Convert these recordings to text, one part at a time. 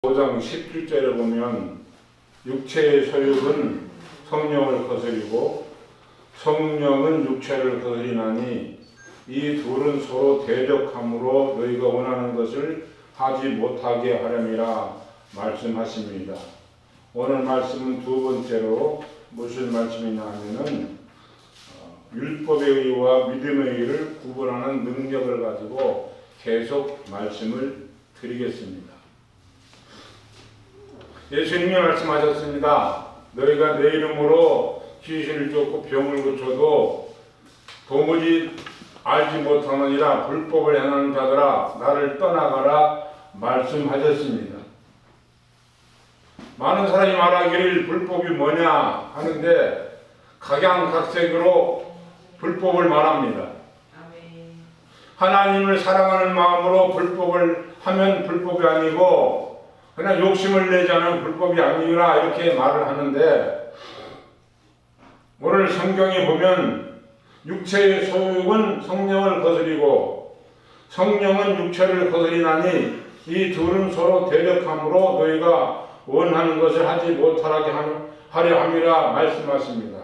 5장 17절에 보면 육체의 소욕은 성령을 거스리고 성령은 육체를 거스리나니 이 둘은 서로 대적함으로 너희가 원하는 것을 하지 못하게 하렴이라 말씀하십니다. 오늘 말씀은 두 번째로 무슨 말씀이냐 하면은 율법의 의와 믿음의 의를 구분하는 능력을 가지고 계속 말씀을 드리겠습니다. 예수님이 말씀하셨습니다. 너희가 내 이름으로 귀신을 쫓고 병을 고쳐도 도무지 알지 못하느니라. 불법을 행하는 자들아 나를 떠나가라 말씀하셨습니다. 많은 사람이 말하기를 불법이 뭐냐 하는데 각양각색으로 불법을 말합니다. 하나님을 사랑하는 마음으로 불법을 하면 불법이 아니고 그냥 욕심을 내자면 불법이 아니라 이렇게 말을 하는데, 오늘 성경에 보면 육체의 소욕은 성령을 거스리고 성령은 육체를 거스리나니 이 둘은 서로 대적함으로 너희가 원하는 것을 하지 못하게 하려 함이라 말씀하십니다.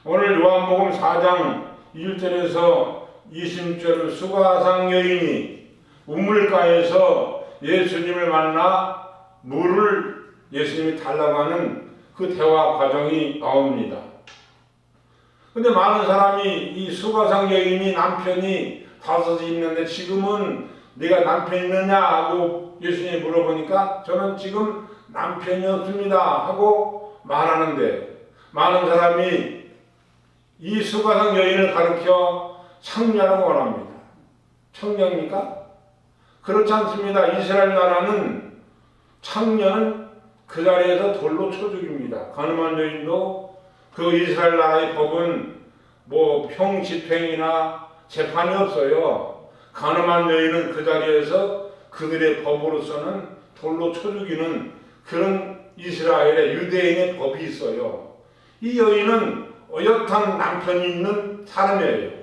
오늘 요한복음 4장 1절에서 20절 수가상 여인이 우물가에서 예수님을 만나 물을 예수님이 달라고 하는 그 대화 과정이 나옵니다. 근데 많은 사람이 이 수가상 여인이 남편이 다섯이 있는데 지금은 네가 남편 있느냐 하고 예수님이 물어보니까 저는 지금 남편이 없습니다 하고 말하는데, 많은 사람이 이 수가상 여인을 가리켜 창녀라고 말합니다. 창녀입니까? 그렇지 않습니다. 이스라엘 나라는 창녀는 그 자리에서 돌로 쳐 죽입니다. 가늠한 여인도 그 이스라엘 나라의 법은 뭐 평집행이나 재판이 없어요. 가늠한 여인은 그 자리에서 그들의 법으로서는 돌로 쳐 죽이는 그런 이스라엘의 유대인의 법이 있어요. 이 여인은 어엿한 남편이 있는 사람이에요.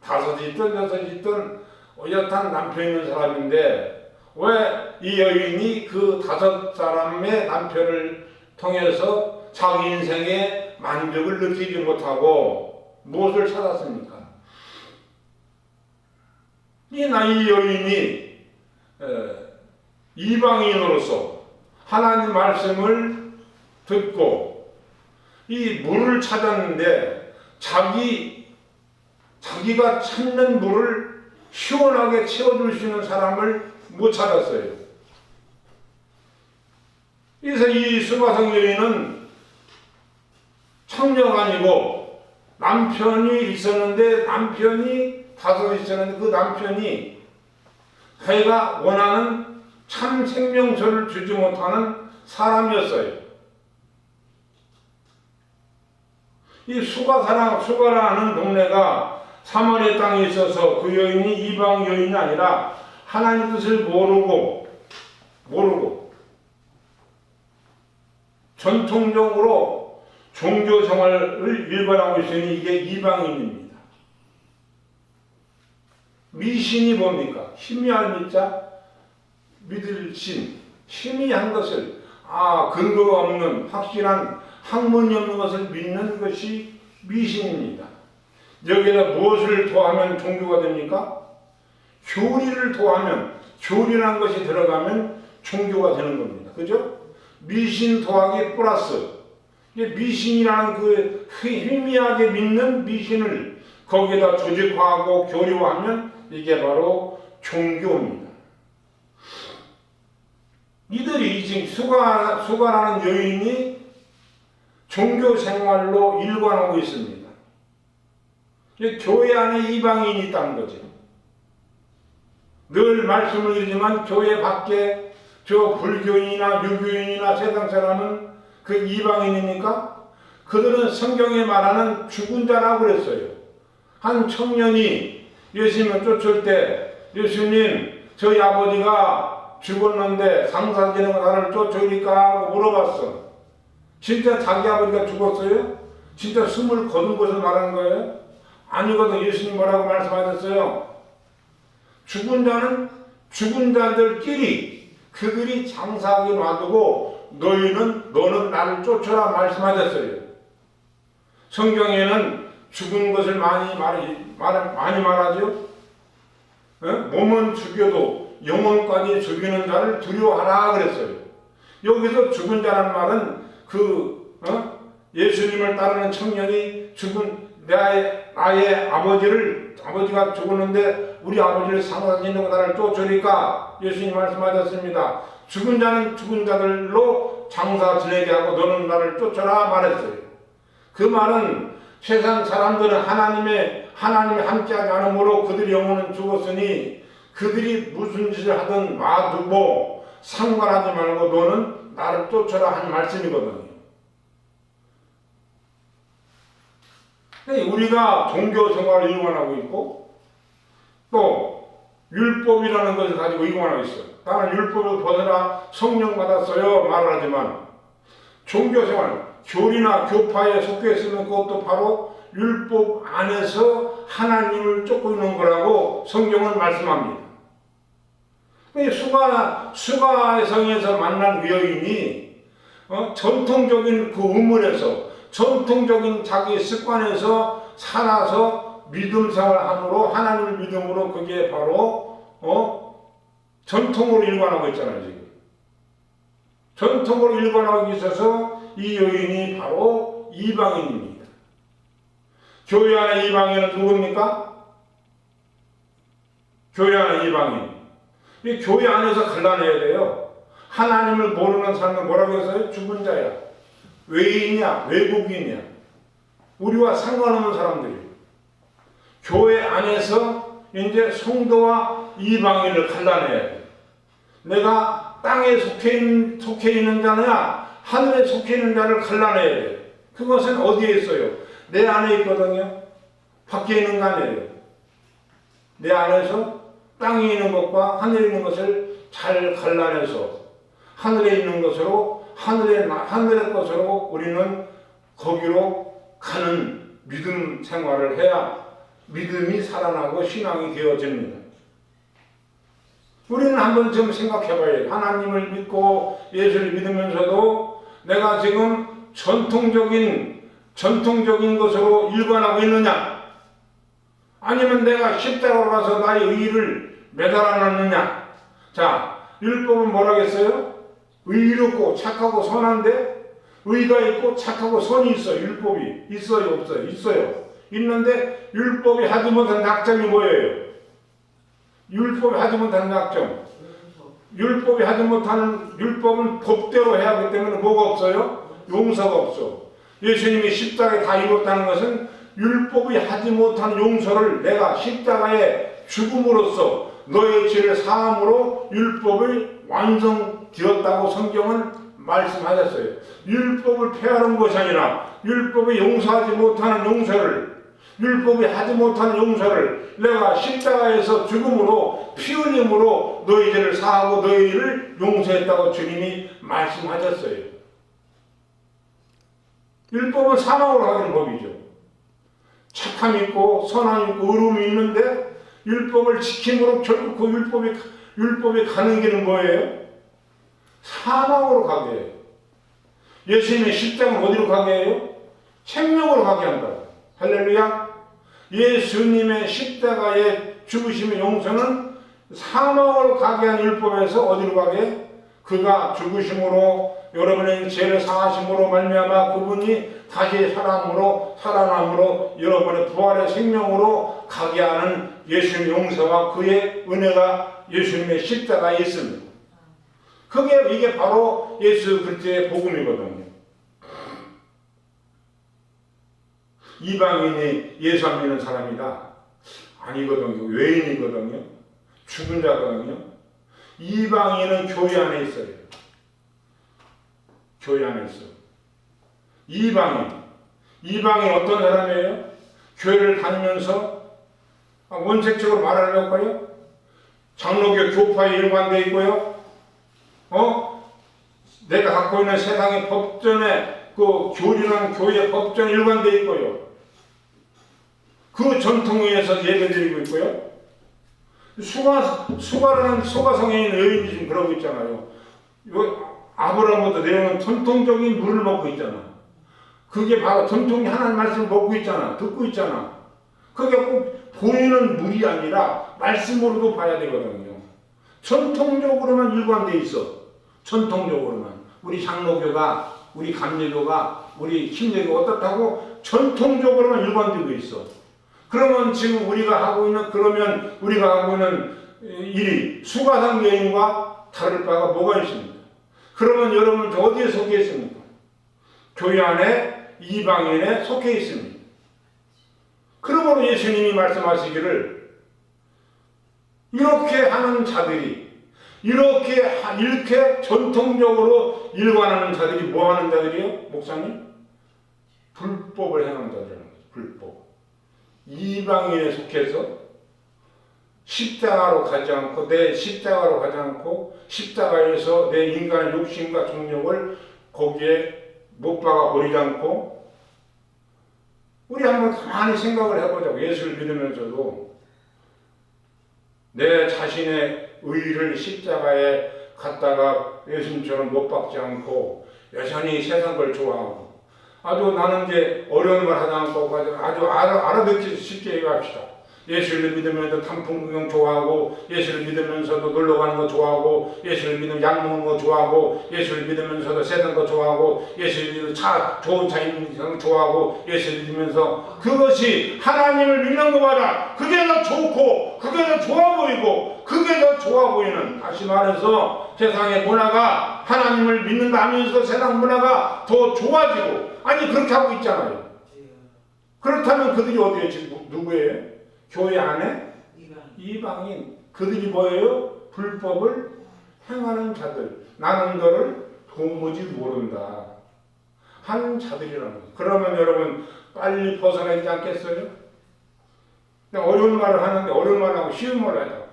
다섯이 있든 여섯이 있든 어엿한 남편이 있는 사람인데 왜 이 여인이 그 다섯 사람의 남편을 통해서 자기 인생의 만족을 느끼지 못하고 무엇을 찾았습니까? 이 여인이 이방인으로서 하나님 말씀을 듣고 이 물을 찾았는데 자기가 찾는 물을 시원하게 채워줄 수 있는 사람을 못 찾았어요. 그래서 이 수가성 여인은 창녀가 아니고 남편이 있었는데, 남편이 다섯 있었는데 그 남편이 자기가 원하는 참 생명수를 주지 못하는 사람이었어요. 이 수가라는 동네가 사마리아 땅에 있어서 그 여인이 이방 여인이 아니라 하나님 뜻을 모르고 전통적으로 종교 생활을 일관하고 있으니 이게 이방인입니다. 미신이 뭡니까? 희미할 미자 믿을 신, 희미한 것을 근거가 없는 확실한 학문이 없는 것을 믿는 것이 미신입니다. 여기에다 무엇을 더하면 종교가 됩니까? 교리를 더하면, 교리라는 것이 들어가면 종교가 되는 겁니다. 그죠? 미신 더하기 플러스, 미신이라는 그 희미하게 믿는 미신을 거기에다 조직화하고 교리화하면 이게 바로 종교입니다. 이들이 지금 수가라는 여인이 종교 생활로 일관하고 있습니다. 교회 안에 이방인이 있다는 거죠. 늘 말씀을 드리지만 교회 밖에 저 불교인이나 유교인이나 세상 사람은 그 이방인입니까? 그들은 성경에 말하는 죽은 자라고 그랬어요. 한 청년이 예수님을 쫓을 때 예수님 저희 아버지가 죽었는데 상사되는 나를 쫓으니까 하고 물어봤어. 진짜 자기 아버지가 죽었어요? 진짜 숨을 거둔 것을 말한 거예요? 아니거든. 예수님 뭐라고 말씀하셨어요? 죽은 자는 죽은 자들끼리 그들이 장사하게 놔두고 너는 나를 쫓아라 말씀하셨어요. 성경에는 죽은 것을 많이 말하죠. 몸은 죽여도 영혼까지 죽이는 자를 두려워하라 그랬어요. 여기서 죽은 자란 말은 예수님을 따르는 청년이 죽은 나의 아버지가 죽었는데 우리 아버지를 상상하는 나를 쫓으니까 예수님 말씀하셨습니다. 죽은 자는 죽은 자들로 장사 지내게 하고 너는 나를 쫓아라 말했어요. 그 말은 세상 사람들은 하나님의 함께하지 않으므로 그들의 영혼은 죽었으니 그들이 무슨 짓을 하든 놔두고 상관하지 말고 너는 나를 쫓아라 하는 말씀이거든요. 우리가 종교 생활을 일관하고 있고 또 율법이라는 것을 가지고 일관하고 있어요. 나는 율법을 벗어나 성령 받았어요 말하지만 종교 생활, 교리나 교파에 속해 있으면 그것도 바로 율법 안에서 하나님을 쫓고 있는 거라고 성경은 말씀합니다. 수가의 성에서 만난 여인이 전통적인 그 우물에서 전통적인 자기 습관에서 살아서 믿음 생활함으로 하나님을 믿음으로 그게 바로 전통으로 일관하고 있잖아요. 지금 전통으로 일관하고 있어서 이 여인이 바로 이방인입니다. 교회 안에 이방인은 누굽니까? 교회 안에 이방인. 이 교회 안에서 갈라내야 돼요. 하나님을 모르는 사람은 뭐라고 했어요? 죽은 자야. 외인이야, 외국인이야. 우리와 상관없는 사람들이에요. 교회 안에서 이제 성도와 이방인을 갈라내야 돼. 내가 땅에 속해 있는 자냐, 하늘에 속해 있는 자를 갈라내야 돼. 그것은 어디에 있어요? 내 안에 있거든요. 밖에 있는 거 아니에요. 내 안에서 땅에 있는 것과 하늘에 있는 것을 잘 갈라내서 하늘에 있는 것으로 하늘의 것으로 우리는 거기로 가는 믿음 생활을 해야 믿음이 살아나고 신앙이 되어집니다. 우리는 한번 좀 생각해 봐야 해요. 하나님을 믿고 예수를 믿으면서도 내가 지금 전통적인 것으로 일관하고 있느냐? 아니면 내가 십자가로 가서 나의 의의를 매달아놨느냐? 자, 율법은 뭐라겠어요? 의롭고 착하고 선한데 의가 있고 착하고 선이 있어요. 율법이 있어요, 없어요? 있어요. 있는데 율법이 하지 못한 약점이 뭐예요? 율법이 하지 못하는 약점. 율법은 법대로 해야 하기 때문에 뭐가 없어요? 용서가 없어. 예수님이 십자가에 다 이뤘다는 것은 율법이 하지 못한 용서를 내가 십자가에 죽음으로써 너의 죄를 사함으로 율법이 완성되었다고 성경은 말씀하셨어요. 율법을 폐하는 것이 아니라 율법이 용서하지 못하는 용서를, 율법이 하지 못하는 용서를 내가 십자가에서 죽음으로 피 흘림으로 너희 죄를 사하고 너희 죄를 용서했다고 주님이 말씀하셨어요. 율법은 사망으로 가는 법이죠. 착함이 있고 선함이 있고 의로움이 있는데 율법을 지킴으로 결국 그 율법이 가는 길은 뭐예요? 사망으로 가게 해요. 예수님의 십자가는 어디로 가게 해요? 생명으로 가게 한다. 할렐루야. 예수님의 십자가의 죽으심의 용서는 사망으로 가게 한 율법에서 어디로 가게 해요? 그가 죽으심으로 여러분의 죄를 사하심으로 말미암아 그분이 다시 살아남으로 여러분의 부활의 생명으로 가게 하는 예수님의 용서와 그의 은혜가 예수님의 십자가에 있습니다. 이게 바로 예수 그리스도의 복음이거든요. 이방인이 예수 안 믿는 사람이다? 아니거든요. 외인이거든요. 죽은 자거든요. 이방인은 교회 안에 있어요. 교회 안에 있어요. 이방인 어떤 사람이에요? 교회를 다니면서 원색적으로 말하려고요. 장로교 교파에 일관되어 있고요. 내가 갖고 있는 세상의 법전에 그 교리랑 교회 법전에 일관되어 있고요. 그 전통에 의해서 예배드리고 있고요. 수가라는 소가성에 있는 여인이 지금 그러고 있잖아요. 아브라함부터 내용은 전통적인 물을 먹고 있잖아. 그게 바로 전통이 하나님 말씀을 먹고 있잖아. 듣고 있잖아. 그게 꼭 보이는 물이 아니라 말씀으로도 봐야 되거든요. 전통적으로만 일관되어 있어. 전통적으로만. 우리 장로교가, 우리 감리교가, 우리 신례교가 어떻다고 전통적으로만 일관되고 있어. 그러면 지금 우리가 하고 있는 일이 수가상 여인과 다를 바가 뭐가 있습니까? 그러면 여러분 어디에 속해 있습니까? 교회 안에 이방인에 속해 있습니다. 그러므로 예수님이 말씀하시기를 이렇게 하는 자들이 이렇게 전통적으로 일관하는 자들이 뭐 하는 자들이요? 목사님? 불법을 행하는 자들이라는 거죠. 불법. 이방인에 속해서 십자가로 가지 않고 십자가에서 내 인간의 욕심과 정욕을 거기에 못 박아 버리지 않고 우리 한번 가만히 생각을 해보자고. 예수를 믿으면서도 내 자신의 의를 십자가에 갖다가 예수님처럼 못 박지 않고 여전히 세상 걸 좋아하고 아주 나는 이제 어려운 말 하지 않고 아주 알아듣기 쉽게 얘기합시다. 예수를 믿으면서 단풍 구경 좋아하고 예수를 믿으면서도 놀러 가는 거 좋아하고 예수를 믿으면 약 먹는 거 좋아하고 예수를 믿으면서도 세단 거 좋아하고 예수를 믿으면 좋은 차 입는 거 좋아하고 예수를 믿으면서 그것이 하나님을 믿는 것보다 그게 더 좋고 그게 더 좋아 보이고 그게 더 좋아 보이는, 다시 말해서 세상의 문화가 하나님을 믿는다 하면서 세상 문화가 더 좋아지고 아니 그렇게 하고 있잖아요. 그렇다면 그들이 어디에 지금 누구예요? 교회 안에 이방인. 그들이 뭐예요? 불법을 행하는 자들. 나는 너를 도무지 모른다 하는 자들이라는 거예요. 그러면 여러분 빨리 벗어나지 않겠어요? 어려운 말을 하는데 어려운 말하고 쉬운 말을 하자.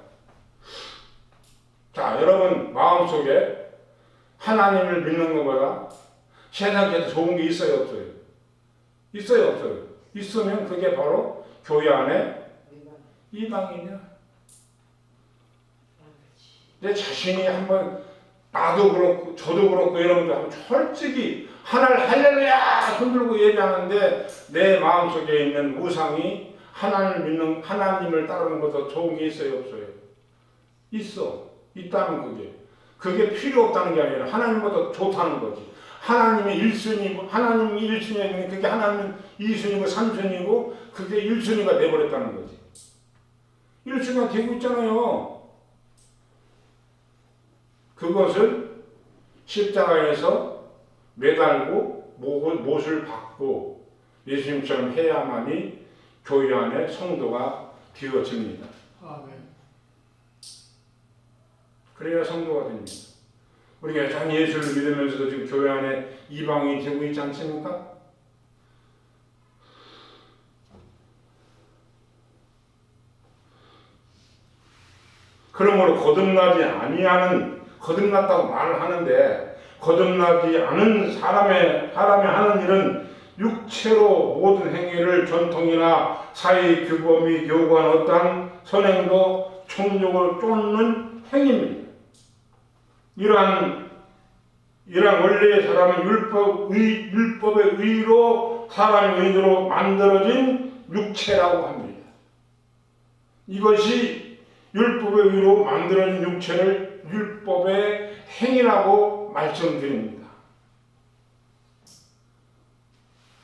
자, 여러분 마음속에 하나님을 믿는 것보다 세상에서 좋은 게 있어요, 없어요? 있어요, 없어요? 있으면 그게 바로 교회 안에 이방이냐? 내 자신이 한번 나도 그렇고 저도 그렇고 여러분도 한번 솔직히 하나를 할렐루야 흔들고 얘기하는데 내 마음속에 있는 우상이 하나님을 따르는 것보다 좋은 게 있어요, 없어요? 있어. 있다는 그게 필요 없다는 게 아니라 하나님보다 좋다는 거지. 하나님이 1순위고 하나님이 1순위면 그게 하나님은 2순위고 3순위고 그게 1순위가 돼버렸다는 거지. 1순위가 되고 있잖아요. 그것을 십자가에서 매달고 못을 박고 예수님처럼 해야만이 교회 안에 성도가 되어집니다. 아멘. 그래야 성도가 됩니다. 우리가 여전히 예수를 믿으면서도 지금 교회 안에 이방인이 되고 있지 않습니까? 그러므로 거듭났다고 말을 하는데 거듭나지 않은 사람이 하는 일은 육체로 모든 행위를 전통이나 사회 규범이 요구한 어떠한 선행도 총력을 쫓는 행위입니다. 이러한 원래의 사람은 율법의 의로 사람의 의도로 만들어진 육체라고 합니다. 이것이 율법의 의로 만들어진 육체를 율법의 행위라고 말씀드립니다.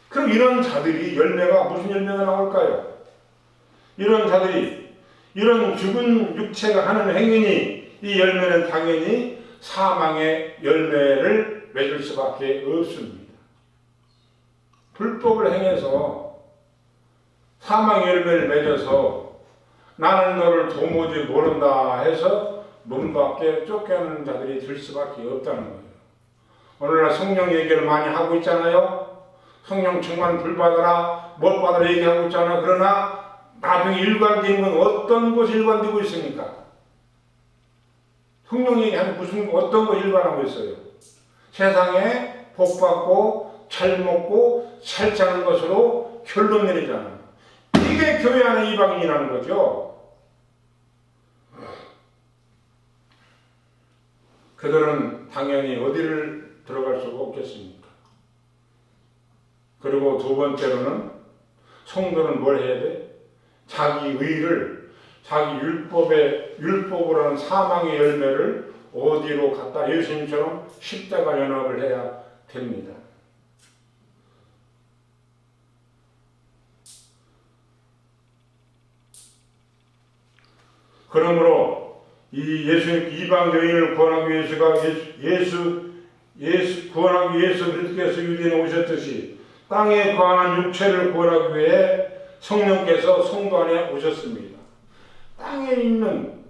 그럼 이런 자들이 열매가 무슨 열매가 나올까요? 이런 자들이 이런 죽은 육체가 하는 행위니 이 열매는 당연히 사망의 열매를 맺을 수밖에 없습니다. 불법을 행해서 사망의 열매를 맺어서 나는 너를 도무지 모른다 해서 문 밖에 쫓겨나는 자들이 될 수밖에 없다는 거예요. 오늘날 성령 얘기를 많이 하고 있잖아요. 성령 충만 불받아라 못 받아라 얘기하고 있잖아요. 그러나 나중에 일관되는 건 어떤 것이 일관되고 있습니까? 성령 얘기하면 어떤 거 일관하고 있어요? 세상에 복 받고 잘 먹고 잘 사는 것으로 결론 내리잖아요. 이게 교회 안에 이방인이라는 거죠. 그들은 당연히 어디를 들어갈 수가 없겠습니까? 그리고 두 번째로는 성도는 뭘 해야 돼? 자기 의를, 자기 율법으로 하는 사망의 열매를 어디로 갖다 예수님처럼 십자가 연합을 해야 됩니다. 그러므로 이 예수님 이방 여인을 구원하기 위해서가 구원하기 위해서 그리스도께서 유대인에 오셨듯이 땅에 거하는 육체를 구원하기 위해 성령께서 성도 안에 오셨습니다. 땅에 있는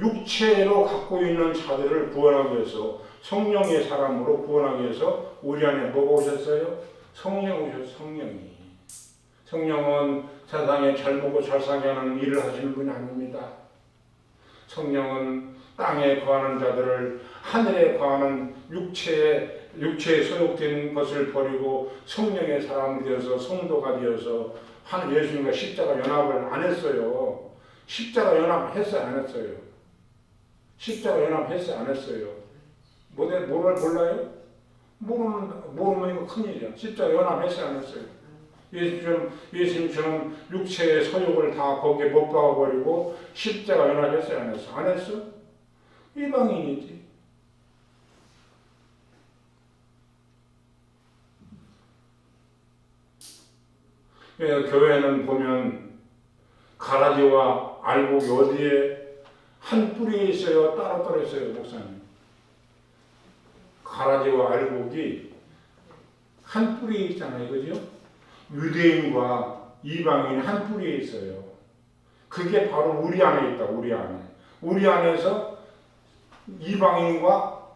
육체로 갖고 있는 자들을 구원하기 위해서 성령의 사람으로 구원하기 위해서 우리 안에 뭐가 오셨어요? 성령 오셨어요. 성령이. 성령은 세상에 잘 먹고 잘 사게 하는 일을 하시는 분이 아닙니다. 성령은 땅에 거하는 자들을 하늘에 거하는 육체에 소욕된 것을 버리고 성령의 사람이 되어서 성도가 되어서 한 예수님과 십자가 연합을 안 했어요. 십자가 연합했어요? 안 했어요? 십자가 연합했어요? 안 했어요? 뭐를 몰라요? 모르면 이거 큰일이야. 십자가 연합했어요? 안 했어요? 예수님처럼 육체의 소욕을 다 거기에 못 박아버리고 십자가 연합했어요? 안 했어? 안 했어? 이방인이지. 교회는 보면 가라지와 알곡이 어디에 한 뿌리에 있어요? 따로 있어요? 목사님. 가라지와 알곡이 한 뿌리에 있잖아요. 그죠? 유대인과 이방인 한 뿌리에 있어요. 그게 바로 우리 안에 있다. 우리 안에. 우리 안에서 이방인과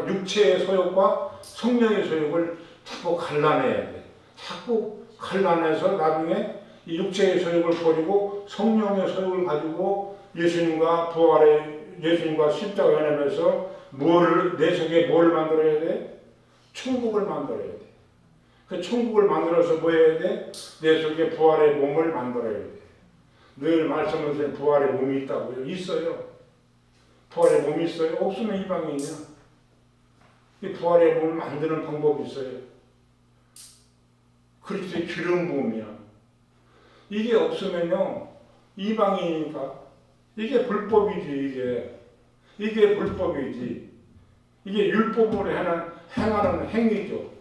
육체의 소욕과 성령의 소욕을 자꾸 갈라내야 돼. 자꾸 갈라내서 나중에 이 육체의 소욕을 버리고 성령의 소욕을 가지고 예수님과 십자가 연합해서 내 속에 뭘 만들어야 돼? 천국을 만들어야 돼. 그 천국을 만들어서 뭐 해야 돼? 내 속에 부활의 몸을 만들어야 돼. 늘 말씀하신 부활의 몸이 있다고요? 있어요. 부활의 몸이 있어요? 없으면 이방인이야. 이 부활의 몸을 만드는 방법이 있어요. 그리스도의 기름 부음이야. 이게 없으면요, 이방인이니까 이게 불법이지. 이게 불법이지. 이게 율법으로 행하는 행위죠.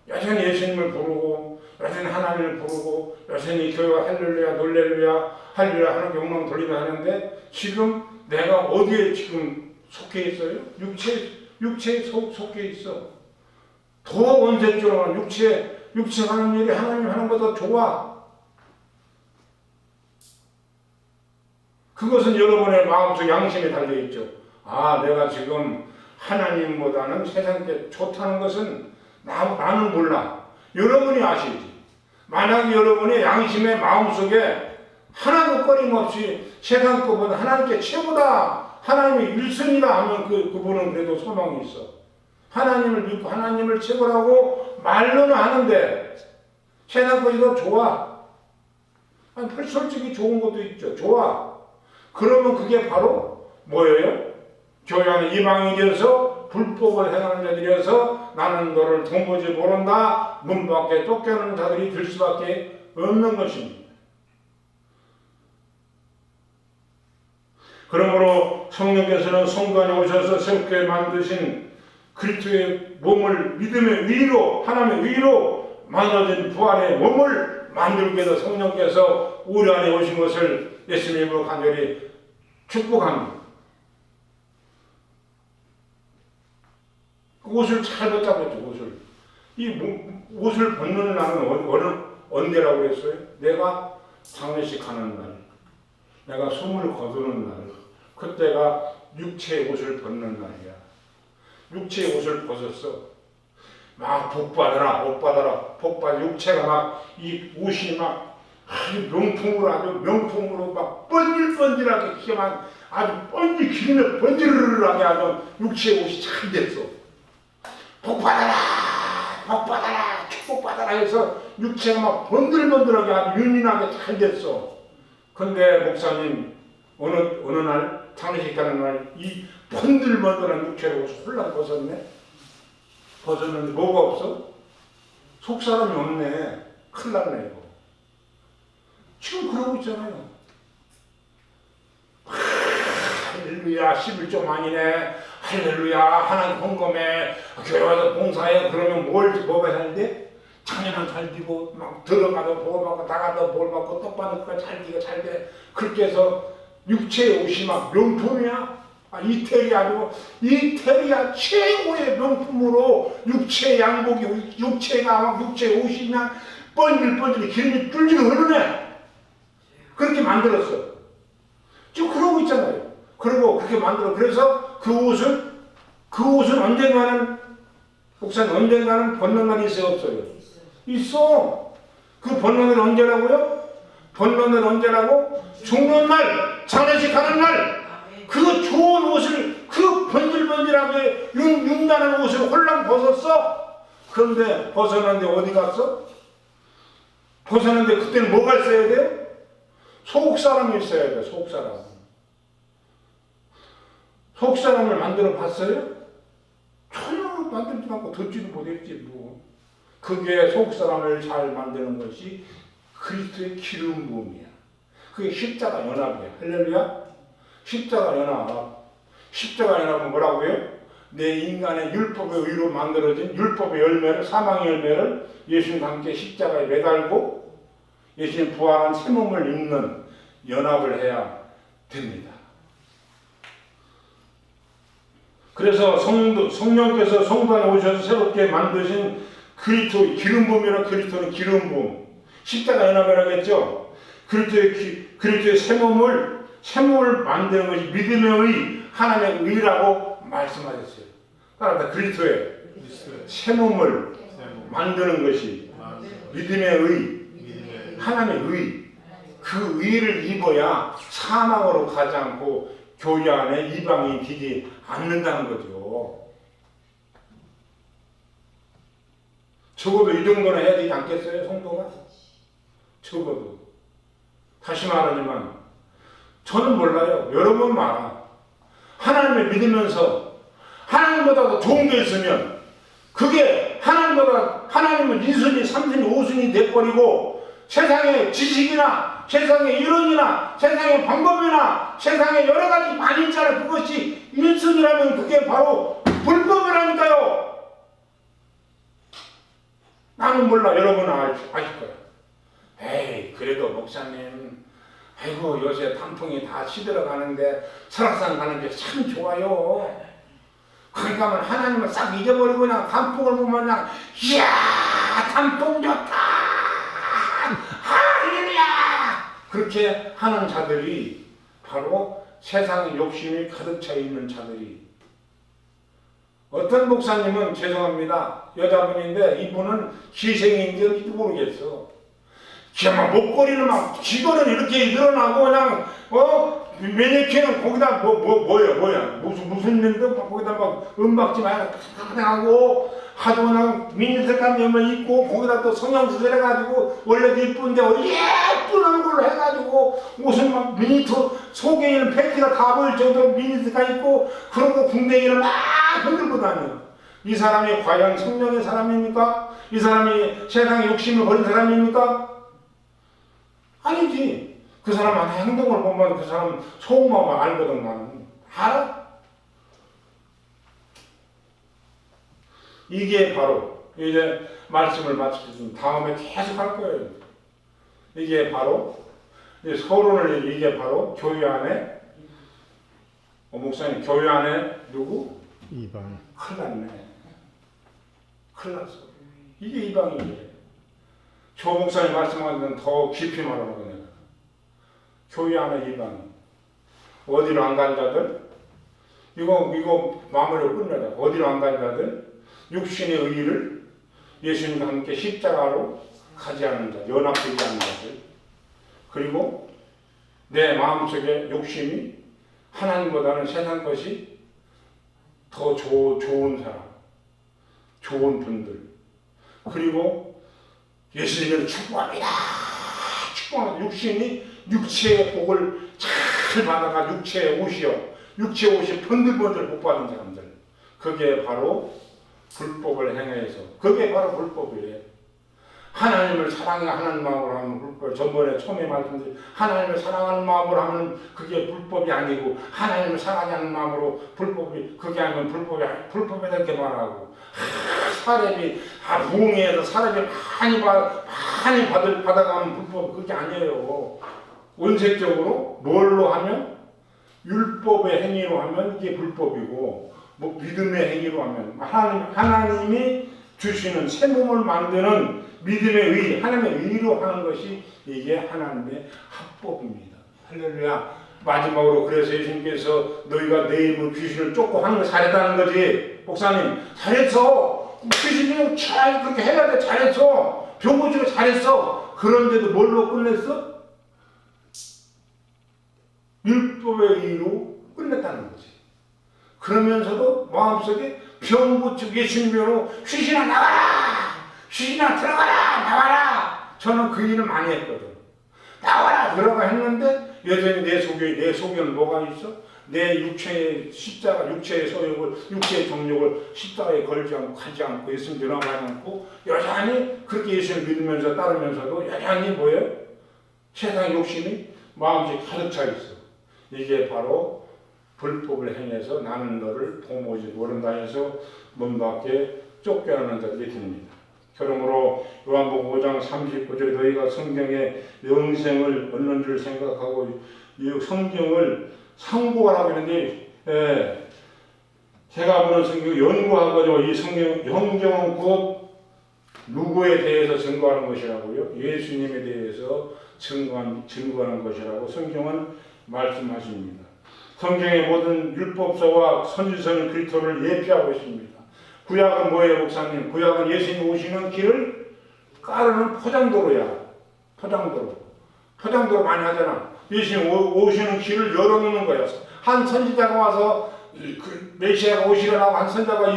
여전히 예수님을 부르고 여전히 하나님을 부르고 여전히 교회가 할렐루야 놀렐루야 할렐루야 하는 욕망 돌리다 하는데 지금 내가 어디에 지금 속해 있어요? 육체에 속해 있어. 더 원색적으로 육체 하는 일이 하나님 하는 것보다 좋아. 그것은 여러분의 마음속 양심에 달려있죠. 내가 지금 하나님보다는 세상께 좋다는 것은 나는 몰라. 여러분이 아시지. 만약에 여러분의 양심의 마음속에 하나도 꺼림없이 세상 것보다 하나님께 최고다, 하나님이 1순위다 하면 그분은 그래도 소망이 있어. 하나님을 믿고 하나님을 최고라고 말로는 하는데 세상 것이 더 좋아. 솔직히 좋은 것도 있죠. 좋아. 그러면 그게 바로 뭐예요? 교회 안에 이방인이 되어서 불법을 행하는 자들이어서 나는 너를 동보지 모른다, 문 밖에 쫓겨나는 자들이 될 수밖에 없는 것입니다. 그러므로 성령께서는 성도 안에 오셔서 새롭게 만드신 그리스도의 몸을 믿음의 위로, 하나님의 위로 만들어진 부활의 몸을 만들게 해서 성령께서 우리 안에 오신 것을 예수님으로 간절히 축복합니다. 옷을 잘 벗자겠죠. 옷을 벗는 날은 언제라고 그랬어요? 내가 장례식 하는 날, 내가 숨을 거두는 날, 그때가 육체의 옷을 벗는 날이야. 육체의 옷을 벗었어. 막 복받아라, 육체가 막 이 옷이 막 아주 명품으로 막 번질번질하게 기만 아주 기름에 번지르르하게 아주 육체의 옷이 잘 됐어. 복받아라, 축복받아라 해서 육체가 막 번들번들하게 아주 윤민하게 잘 됐어. 근데 목사님 어느 날 장례식 가는 날 이 번들번들한 육체를 홀랑 벗었네. 벗었는데 뭐가 없어? 속 사람이 없네. 큰일 났네 이거. 지금 그러고 있잖아요. 할렐루야 11조 만이네. 할렐루야 하나님 헌금해. 교회 와서 봉사해. 그러면 뭐가 잘 돼? 자녀랑 잘 되고 막 들어가도 볼 받고 나가도 볼 받고 떡받으니까 잘 되고 잘 돼. 그렇게 해서 육체의 옷이 막 명품이야. 이태리야 최고의 명품으로 육체의 양복이 육체가 막 육체의 옷이 그냥 번질번질 기름이 뚫리게 흐르네. 그렇게 만들었어. 지금 그러고 있잖아요. 그리고 그렇게 만들어. 그래서 그 옷은 언젠가는 목사님 언젠가는 벗는 날이 있어요, 없어요? 있어. 그 벗는 날이 언제라고요? 벗는 날이 언제라고? 죽는 날, 장례식 하는 날. 그 좋은 옷을 그 번질번질하게 윤나는 옷을 홀랑 벗었어. 그런데 벗었는데 어디 갔어? 벗었는데 그때는 뭐가 있어야 돼요? 속사람이 있어야 돼. 속사람. 속사람을 만들어 봤어요? 전혀 만들지도 않고 듣지도 못했지 뭐. 그게 속사람을 잘 만드는 것이 그리스도의 기름 부음이야. 그게 십자가 연합이야. 할렐루야. 십자가 연합. 십자가 연합은 뭐라고요? 내 인간의 율법의 의로 만들어진 율법의 열매를, 사망의 열매를 예수님과 함께 십자가에 매달고 예수님 부활한 새 몸을 입는 연합을 해야 됩니다. 그래서 성령께서 성도 안에 오셔서 새롭게 만드신 그리스도 기름 부음이라. 그리스도는 기름 부음. 십자가 연합이라고 했죠. 그리스도의 새 몸을 만드는 것이 믿음의 의, 하나님의 의라고 말씀하셨어요. 따라서 그리스도의 새 몸을 만드는 것이 믿음의 의, 하나님의 의. 그 의를 입어야 사망으로 가지 않고 교회 안에 이방인이 되지 않는다는 거죠. 적어도 이 정도는 해야 되지 않겠어요, 성도가? 적어도. 다시 말하지만 저는 몰라요. 여러분 많아. 하나님을 믿으면서 하나님보다 더 좋은 게 있으면 그게 하나님은 2순위, 3순위, 5순위 돼버리고 세상의 지식이나 세상의 이론이나 세상의 방법이나 세상의 여러 가지 많이 있잖아요. 그것이 1순위라면 그게 바로 불법이라니까요. 나는 몰라. 여러분은 아실 거야. 에이, 그래도 목사님, 아이고 요새 단풍이 다 시들어가는데 설악산 가는 게 참 좋아요. 거기 가면 하나님을 싹 잊어버리고 그냥 단풍을 보면 그냥 이야 단풍 좋다 할렐루야 그렇게 하는 자들이 바로 세상의 욕심이 가득 차 있는 자들이. 어떤 목사님은 죄송합니다. 여자분인데 이분은 희생인지 모르겠어. 그냥 목걸이는 막 귀걸이는 이렇게 늘어나고 그냥 매니큐어는 거기다 뭐야 무슨 일도 거기다 막 은박지 많이 하고 하도 그냥 미니스카드 입고 거기다 또 성형수술 해가지고 원래도 이쁜데 예쁜 얼굴로 해가지고 무슨 막 미니터 속에 있는 팬티가 다 보일 정도로 미니스카 입고 그러고 궁뎅이를 막 흔들고 다녀. 이 사람이 과연 성령의 사람입니까? 이 사람이 세상에 욕심을 버린 사람입니까? 아니지. 그 사람 행동을 보면 그 사람 속마음을 알거든. 나는 알아. 이게 바로 이제 말씀을 마치면 다음에 계속 할 거예요. 이게 바로 이제 서론을 이게 바로 교회 안에 목사님 교회 안에 누구? 이방. 큰일 났네. 큰일 났어. 이게 이방이에요. 조 목사님 말씀하는 데는 더 깊이 말하거든요. 교회 안에 이방. 어디로 안 간 자들? 이거 마무리로 끝내자. 어디로 안 간 자들? 육신의 의의를 예수님과 함께 십자가로 가지 않는 자, 연합되지 않는 자들. 그리고 내 마음속에 욕심이 하나님보다는 세상 것이 더 좋은 사람, 좋은 분들. 그리고 예수님을 축복합니다. 축복합니다. 육신이 육체의 복을 잘 잘 받아가 육체의 옷이요. 육체의 옷이 번들번들 못 받은 사람들. 그게 바로 불법을 행해서. 그게 바로 불법이에요. 하나님을 사랑하는 마음으로 하면 불법. 전번에 처음에 말씀드린 하나님을 사랑하는 마음으로 하면 그게 불법이 아니고 하나님을 사랑하지 않는 마음으로 불법이 그게 아니면 불법이다 이렇게 말하고 사람이 부흥회에서 사람이 많이 받아가면 불법 그게 아니에요. 원색적으로 뭘로 하면 율법의 행위로 하면 이게 불법이고 뭐 믿음의 행위로 하면 하나님이 주시는 새 몸을 만드는 믿음의 의, 하나님의 의로 하는 것이 이게 하나님의 합법입니다. 할렐루야. 마지막으로 그래서 예수님께서 너희가 내 입으로 귀신을 쫓고 하는 거 잘했다는 거지. 목사님 잘했어. 귀신이 잘 그렇게 해야 돼. 잘했어. 병 고치고 잘했어. 그런데도 뭘로 끝냈어? 율법의 의로 끝냈다는 거지. 그러면서도 마음속에 병 고치고 예수님으로 귀신아 나가라! 귀신아 들어가라! 나와라! 저는 그 일을 많이 했거든. 나와라! 들어가 했는데 여전히 내 속에는 뭐가 있어? 내 육체의 십자가, 육체의 소욕을, 육체의 정욕을 십자가에 걸지 않고 가지 않고 예수님 변화하지 않고 여전히 그렇게 예수님을 믿으면서 따르면서도 여전히 뭐예요? 세상의 욕심이 마음속에 가득 차 있어. 이게 바로 불법을 행해서 나는 너를 도무지 모른다 해서 문 밖에 쫓겨나는 자들이 됩니다. 그러므로 요한복음 5장 39절에 너희가 성경의 영생을 얻는 줄 생각하고 이 성경을 상고하라고 했는데 제가 보는 성경 연구하고 이 성경은 곧 누구에 대해서 증거하는 것이라고요? 예수님에 대해서 증거하는 것이라고 성경은 말씀하십니다. 성경의 모든 율법서와 선지서는 그리스도를 예표하고 있습니다. 구약은 뭐예요, 목사님? 구약은 예수님 오시는 길을 까르는 포장도로야. 포장도로 많이 하잖아. 예수님 오시는 길을 열어놓는 거야. 한 선지자가 와서 그 메시아가 오시려고 한 선지자가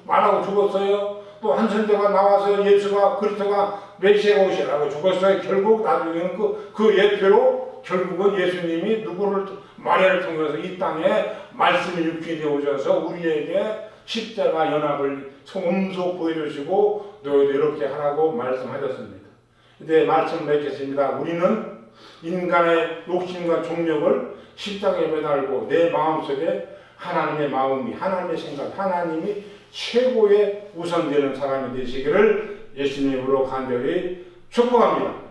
말하고 죽었어요. 또 한 선지자가 나와서 예수가 그리스도가 메시아가 오시려고 죽었어요. 결국 나중에는 그 예표로 결국은 예수님이 누구를 마리아를 통해서 이 땅에 말씀이 육신이 되어 오셔서 우리에게 십자가 연합을 손음소 보여주시고 너희도 이렇게 하라고 말씀하셨습니다. 이제 말씀을 맺겠습니다. 우리는 인간의 욕심과 종력을 십자가에 매달고 내 마음속에 하나님의 마음이, 하나님의 생각, 하나님이 최고의 우선되는 사람이 되시기를 예수님으로 간절히 축복합니다.